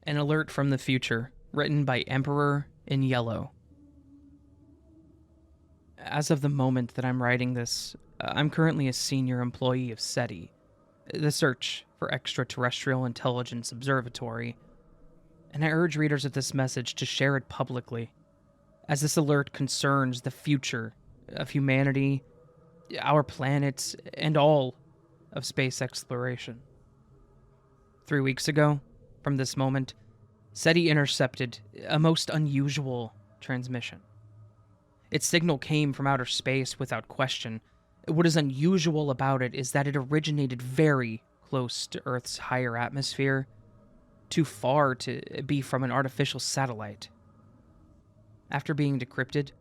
An alert from the future, written by EmporerInYellow. As of the moment that I'm writing this, I'm currently a senior employee of SETI, the Search for Extraterrestrial Intelligence Observatory, and I urge readers of this message to share it publicly, as this alert concerns the future of humanity, our planet, and all of space exploration. 3 weeks ago, from this moment, SETI intercepted a most unusual transmission. Its signal came from outer space without question. What is unusual about it is that it originated very close to Earth's higher atmosphere, too far to be from an artificial satellite. After being decrypted,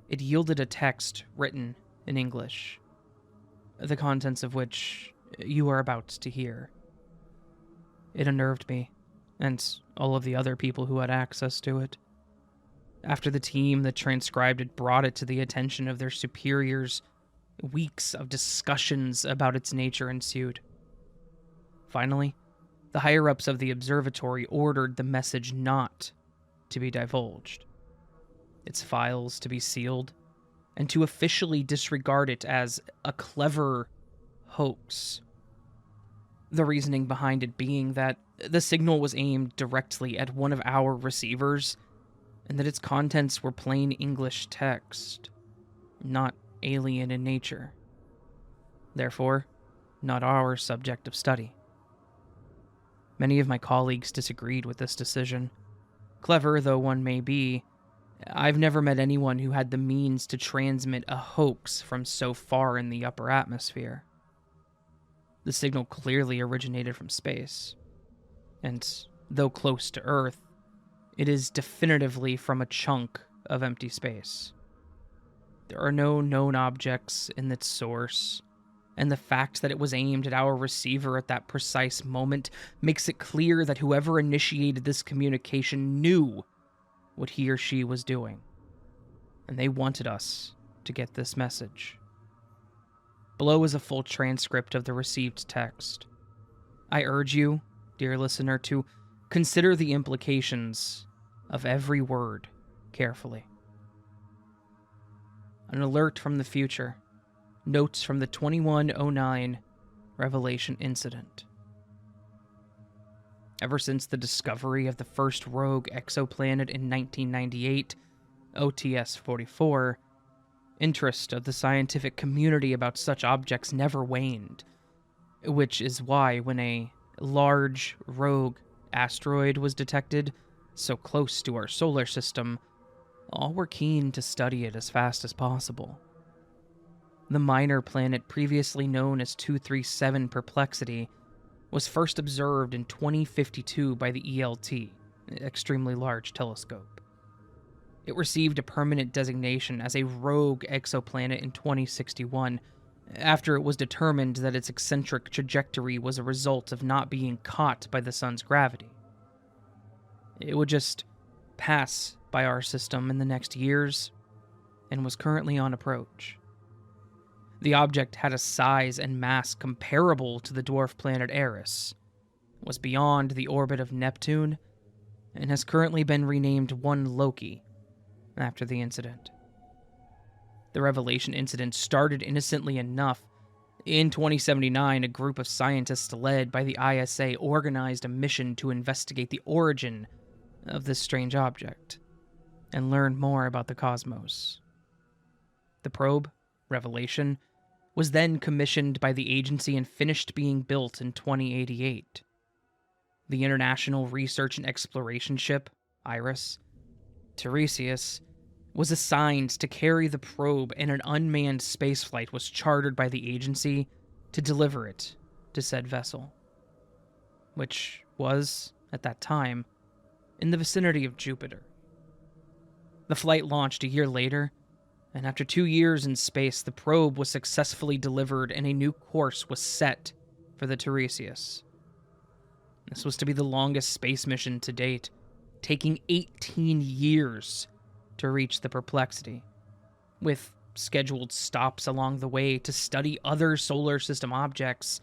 it yielded a text written in English, the contents of which you are about to hear. It unnerved me, and all of the other people who had access to it. After the team that transcribed it brought it to the attention of their superiors, weeks of discussions about its nature ensued. Finally, the higher-ups of the observatory ordered the message not to be divulged, its files to be sealed, and to officially disregard it as a clever hoax. The reasoning behind it being that the signal was aimed directly at one of our receivers, and that its contents were plain English text, not alien in nature. Therefore, not our subject of study. Many of my colleagues disagreed with this decision. Clever though one may be, I've never met anyone who had the means to transmit a hoax from so far in the upper atmosphere. The signal clearly originated from space, and though close to Earth, it is definitively from a chunk of empty space. There are no known objects in its source, and the fact that it was aimed at our receiver at that precise moment makes it clear that whoever initiated this communication knew what he or she was doing, and they wanted us to get this message. Below is a full transcript of the received text. I urge you, dear listener, to consider the implications of every word carefully. An alert from the future. Notes from the 2109 Revelation incident. Ever since the discovery of the first rogue exoplanet in 1998, OTS-44, interest of the scientific community about such objects never waned, which is why when a large rogue asteroid was detected so close to our solar system, all were keen to study it as fast as possible. The minor planet previously known as 237 Perplexity was first observed in 2052 by the ELT, Extremely Large Telescope. It received a permanent designation as a rogue exoplanet in 2061, after it was determined that its eccentric trajectory was a result of not being caught by the sun's gravity. It would just pass by our system in the next years, and was currently on approach. The object had a size and mass comparable to the dwarf planet Eris, was beyond the orbit of Neptune, and has currently been renamed One Loki after the incident. The Revelation incident started innocently enough. In 2079, a group of scientists led by the ISA organized a mission to investigate the origin of this strange object and learn more about the cosmos. The probe, Revelation, was then commissioned by the agency and finished being built in 2088. The International Research and Exploration Ship, IRIS, Tiresias, was assigned to carry the probe, and an unmanned spaceflight was chartered by the agency to deliver it to said vessel, which was, at that time, in the vicinity of Jupiter. The flight launched a year later, and after 2 years in space, the probe was successfully delivered and a new course was set for the Tiresias. This was to be the longest space mission to date, taking 18 years to reach the Perplexity, with scheduled stops along the way to study other solar system objects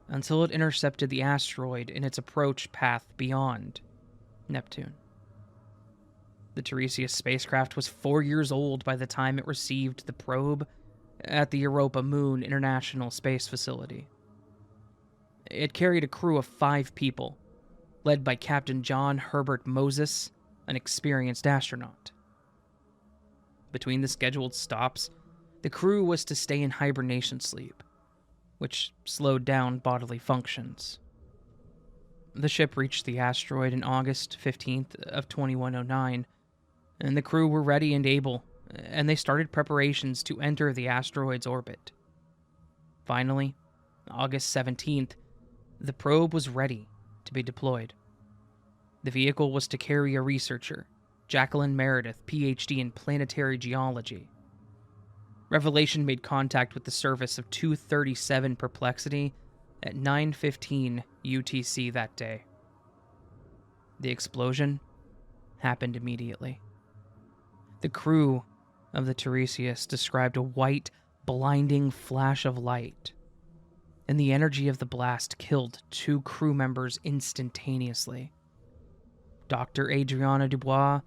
until it intercepted the asteroid in its approach path beyond Neptune. The Tiresias spacecraft was 4 years old by the time it received the probe at the Europa Moon International Space Facility. It carried a crew of 5 people, led by Captain John Herbert Moses, an experienced astronaut. Between the scheduled stops, the crew was to stay in hibernation sleep, which slowed down bodily functions. The ship reached the asteroid on August 15th of 2109, and the crew were ready and able, and they started preparations to enter the asteroid's orbit. Finally, August 17th, the probe was ready to be deployed. The vehicle was to carry a researcher, Jacqueline Meredith, PhD in planetary geology. Revelation made contact with the surface of 237 Perplexity at 9:15 UTC that day. The explosion happened immediately. The crew of the Tiresias described a white, blinding flash of light, and the energy of the blast killed 2 crew members instantaneously. Dr. Adriana Dubois,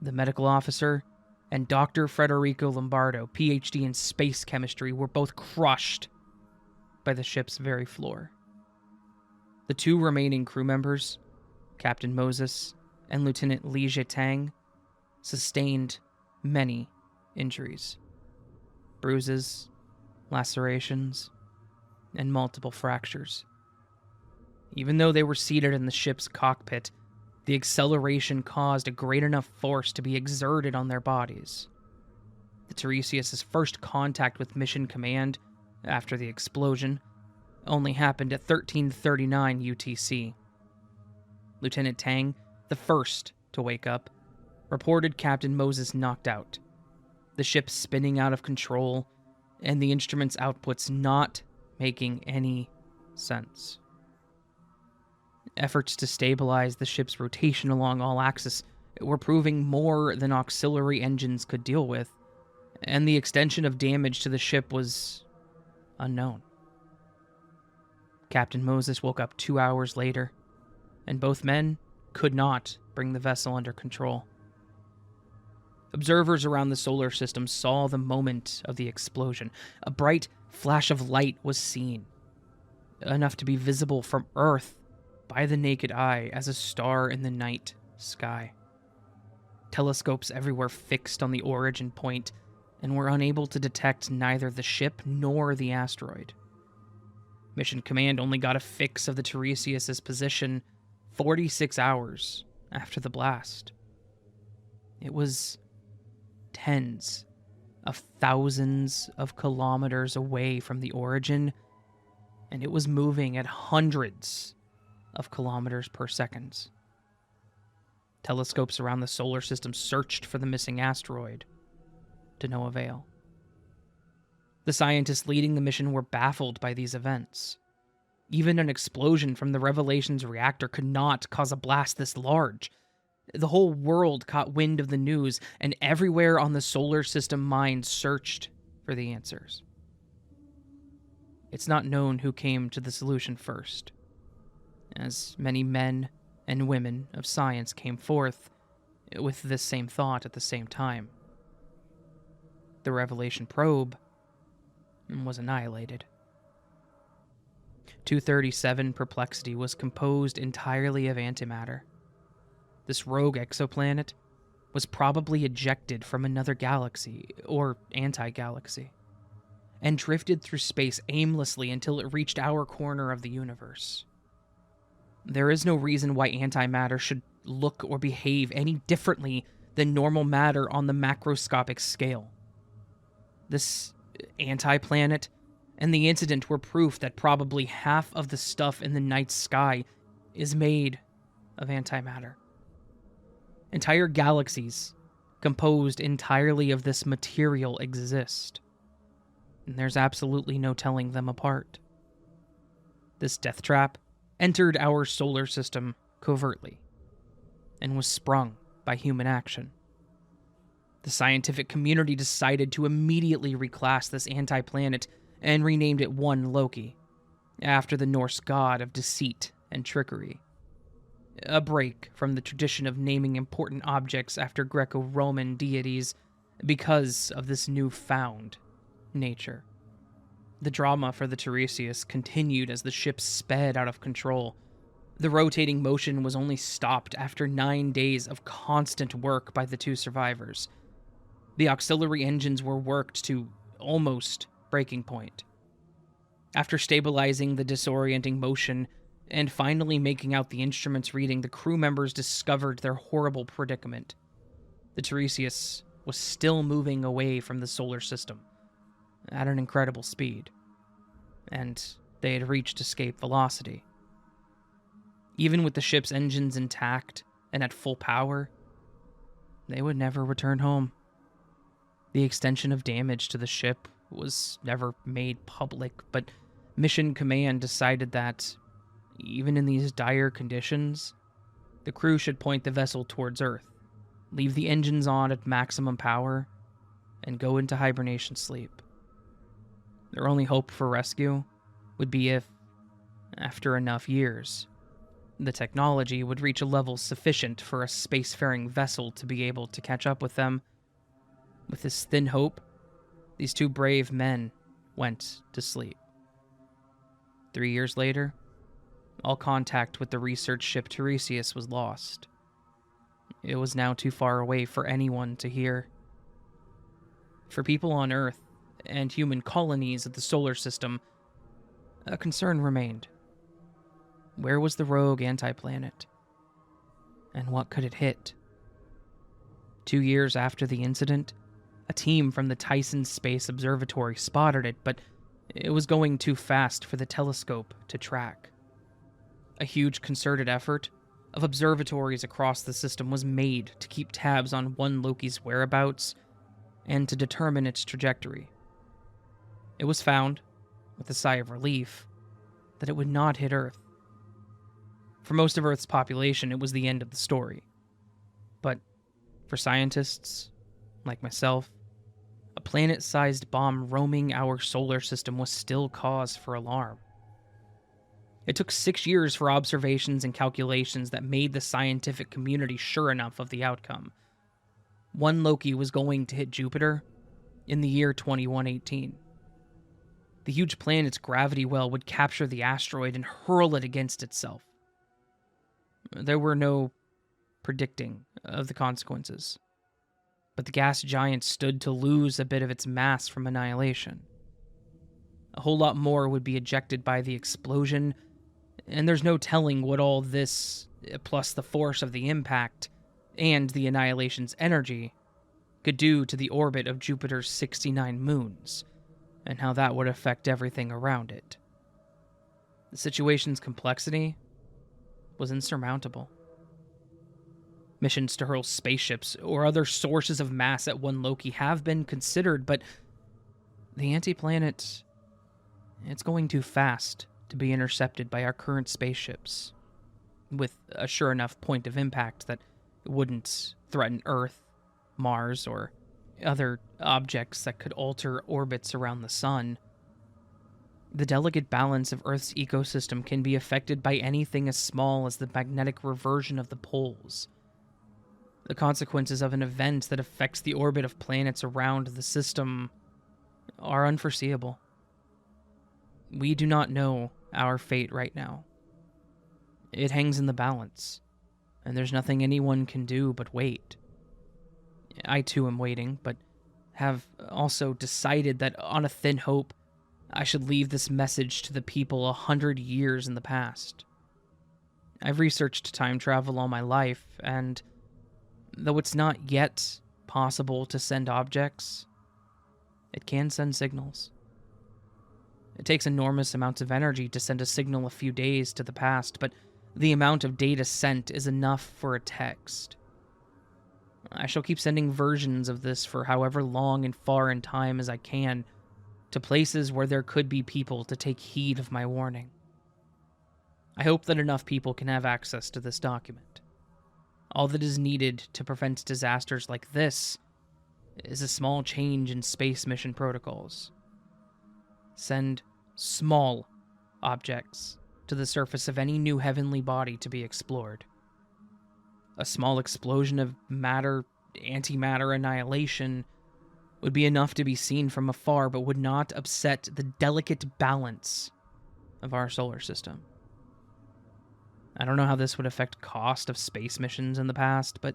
the medical officer, and Dr. Federico Lombardo, PhD in space chemistry, were both crushed by the ship's very floor. The 2 remaining crew members, Captain Moses and Lieutenant Li Zhetang, sustained many injuries, bruises, lacerations, and multiple fractures. Even though they were seated in the ship's cockpit, the acceleration caused a great enough force to be exerted on their bodies. The Tiresias' first contact with Mission Command after the explosion only happened at 13:39 UTC. Lieutenant Tang, the first to wake up, reported Captain Moses knocked out, the ship spinning out of control, and the instrument's outputs not making any sense. Efforts to stabilize the ship's rotation along all axis were proving more than auxiliary engines could deal with, and the extension of damage to the ship was unknown. Captain Moses woke up 2 hours later, and both men could not bring the vessel under control. Observers around the solar system saw the moment of the explosion. A bright flash of light was seen, enough to be visible from Earth by the naked eye as a star in the night sky. Telescopes everywhere fixed on the origin point and were unable to detect neither the ship nor the asteroid. Mission Command only got a fix of the Tiresias' position 46 hours after the blast. It was tens of thousands of kilometers away from the origin, and it was moving at hundreds of kilometers per second. Telescopes around the solar system searched for the missing asteroid, to no avail. The scientists leading the mission were baffled by these events. Even an explosion from the Revelation's reactor could not cause a blast this large. The whole world caught wind of the news, and everywhere on the solar system minds searched for the answers. It's not known who came to the solution first, as many men and women of science came forth with this same thought at the same time. The Revelation probe was annihilated. 237 Perplexity was composed entirely of antimatter. This rogue exoplanet was probably ejected from another galaxy, or anti-galaxy, and drifted through space aimlessly until it reached our corner of the universe. There is no reason why antimatter should look or behave any differently than normal matter on the macroscopic scale. This anti-planet and the incident were proof that probably half of the stuff in the night sky is made of antimatter. Entire galaxies composed entirely of this material exist, and there's absolutely no telling them apart. This death trap entered our solar system covertly and was sprung by human action. The scientific community decided to immediately reclass this anti-planet and renamed it One Loki, after the Norse god of deceit and trickery. a break from the tradition of naming important objects after Greco-Roman deities because of this newfound nature. The drama for the Tiresias continued as the ship sped out of control. The rotating motion was only stopped after 9 days of constant work by the two survivors. The auxiliary engines were worked to almost breaking point. After stabilizing the disorienting motion and finally making out the instruments reading, the crew members discovered their horrible predicament. The Tiresias was still moving away from the solar system at an incredible speed, and they had reached escape velocity. Even with the ship's engines intact and at full power, they would never return home. The extension of damage to the ship was never made public, but Mission Command decided that, even in these dire conditions, the crew should point the vessel towards Earth, leave the engines on at maximum power, and go into hibernation sleep. Their only hope for rescue would be if, after enough years, the technology would reach a level sufficient for a spacefaring vessel to be able to catch up with them. With this thin hope, these two brave men went to sleep. 3 years later, all contact with the research ship Tiresias was lost. It was now too far away for anyone to hear. For people on Earth and human colonies of the solar system, a concern remained. Where was the rogue anti-planet? And what could it hit? 2 years after the incident, a team from the Tyson Space Observatory spotted it, but it was going too fast for the telescope to track. A huge concerted effort of observatories across the system was made to keep tabs on one Loki's whereabouts and to determine its trajectory. It was found, with a sigh of relief, that it would not hit Earth. For most of Earth's population, it was the end of the story. But for scientists, like myself, a planet-sized bomb roaming our solar system was still cause for alarm. It took 6 years for observations and calculations that made the scientific community sure enough of the outcome. One Loki was going to hit Jupiter in the year 2118. The huge planet's gravity well would capture the asteroid and hurl it against itself. There were no predicting of the consequences, but the gas giant stood to lose a bit of its mass from annihilation. A whole lot more would be ejected by the explosion, and there's no telling what all this, plus the force of the impact and the annihilation's energy, could do to the orbit of Jupiter's 69 moons, and how that would affect everything around it. The situation's complexity was insurmountable. Missions to hurl spaceships or other sources of mass at one Loki have been considered, but the anti-planet, it's going too fast to be intercepted by our current spaceships, with a sure enough point of impact that wouldn't threaten Earth, Mars, or other objects that could alter orbits around the sun. The delicate balance of Earth's ecosystem can be affected by anything as small as the magnetic reversion of the poles. The consequences of an event that affects the orbit of planets around the system are unforeseeable. We do not know our fate right now. It hangs in the balance, and there's nothing anyone can do but wait. I too am waiting, but have also decided that on a thin hope, I should leave this message to the people 100 years in the past. I've researched time travel all my life, and though it's not yet possible to send objects, it can send signals. It takes enormous amounts of energy to send a signal a few days to the past, but the amount of data sent is enough for a text. I shall keep sending versions of this for however long and far in time as I can, to places where there could be people to take heed of my warning. I hope that enough people can have access to this document. All that is needed to prevent disasters like this is a small change in space mission protocols. Send small objects to the surface of any new heavenly body to be explored. A small explosion of matter, antimatter annihilation would be enough to be seen from afar, but would not upset the delicate balance of our solar system. I don't know how this would affect cost of space missions in the past, but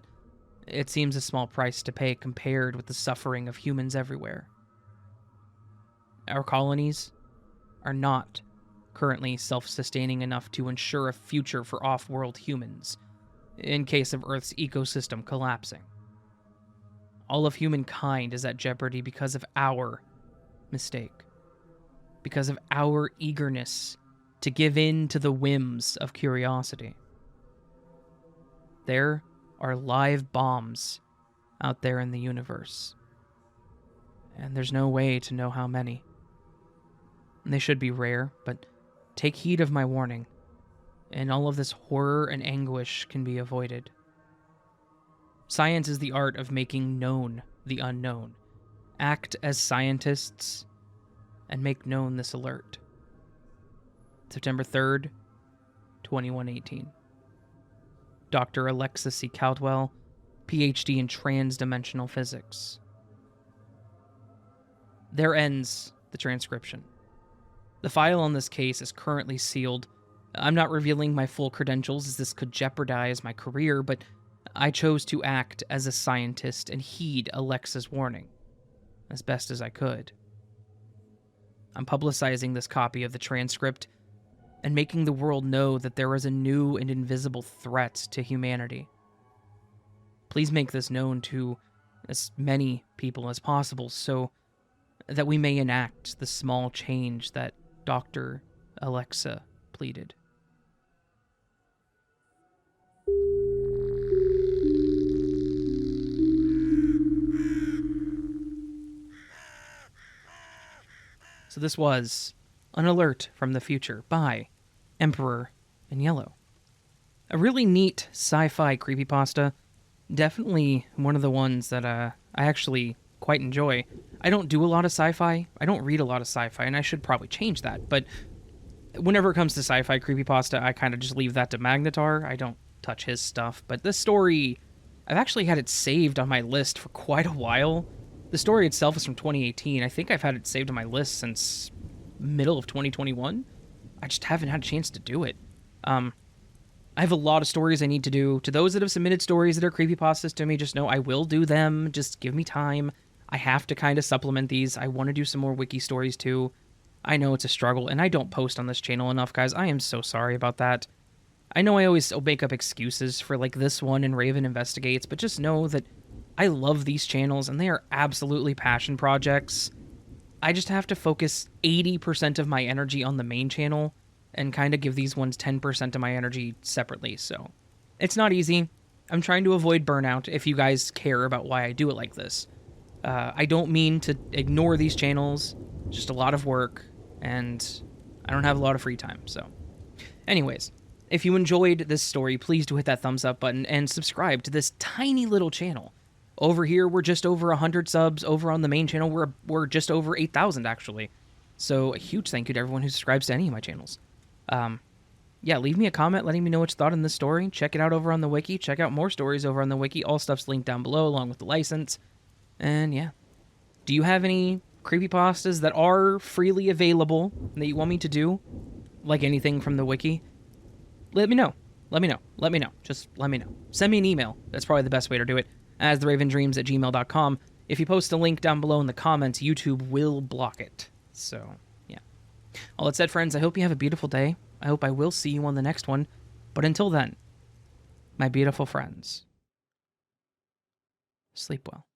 it seems a small price to pay compared with the suffering of humans everywhere. Our colonies are not currently self-sustaining enough to ensure a future for off-world humans in case of Earth's ecosystem collapsing. All of humankind is at jeopardy because of our mistake, because of our eagerness to give in to the whims of curiosity. There are live bombs out there in the universe, and there's no way to know how many. They should be rare, but take heed of my warning, and all of this horror and anguish can be avoided. Science is the art of making known the unknown. Act as scientists and make known this alert. September 3rd, 2118. Dr. Alexa C. Caldwell, PhD in Transdimensional Physics. There ends the transcription. The file on this case is currently sealed. I'm not revealing my full credentials as this could jeopardize my career, but I chose to act as a scientist and heed Alexa's warning as best as I could. I'm publicizing this copy of the transcript and making the world know that there is a new and invisible threat to humanity. Please make this known to as many people as possible so that we may enact the small change that Dr. Alexa pleaded. So this was An Alert from the Future by EmporerInYellow. A really neat sci-fi creepypasta. Definitely one of the ones that I actually quite enjoy. I don't do a lot of sci-fi. I don't read a lot of sci-fi, and I should probably change that. But whenever it comes to sci-fi creepypasta, I kind of just leave that to Magnetar. I don't touch his stuff. But this story, I've actually had it saved on my list for quite a while. The story itself is from 2018. I think I've had it saved on my list since middle of 2021. I just haven't had a chance to do it. I have a lot of stories I need to do. To those that have submitted stories that are creepypastas to me, just know I will do them. Just give me time. I have to kind of supplement these. I want to do some more wiki stories too. I know it's a struggle, and I don't post on this channel enough, guys. I am so sorry about that. I know I always make up excuses for like this one and Raven Investigates, but just know that I love these channels, and they are absolutely passion projects. I just have to focus 80% of my energy on the main channel and kind of give these ones 10% of my energy separately, so it's not easy. I'm trying to avoid burnout if you guys care about why I do it like this. I don't mean to ignore these channels, just a lot of work, and I don't have a lot of free time, so. Anyways, if you enjoyed this story, please do hit that thumbs up button and subscribe to this tiny little channel. Over here, we're just over 100 subs. Over on the main channel, we're just over 8,000, actually. So a huge thank you to everyone who subscribes to any of my channels. Yeah, leave me a comment letting me know what you thought on this story. Check it out over on the wiki. Check out more stories over on the wiki. All stuff's linked down below, along with the license. And yeah. Do you have any creepypastas that are freely available that you want me to do? Like anything from the wiki? Let me know. Let me know. Let me know. Just let me know. Send me an email. That's probably the best way to do it. As theravendreams@gmail.com. If you post a link down below in the comments, YouTube will block it. So, yeah. All that said, friends, I hope you have a beautiful day. I hope I will see you on the next one. But until then, my beautiful friends, sleep well.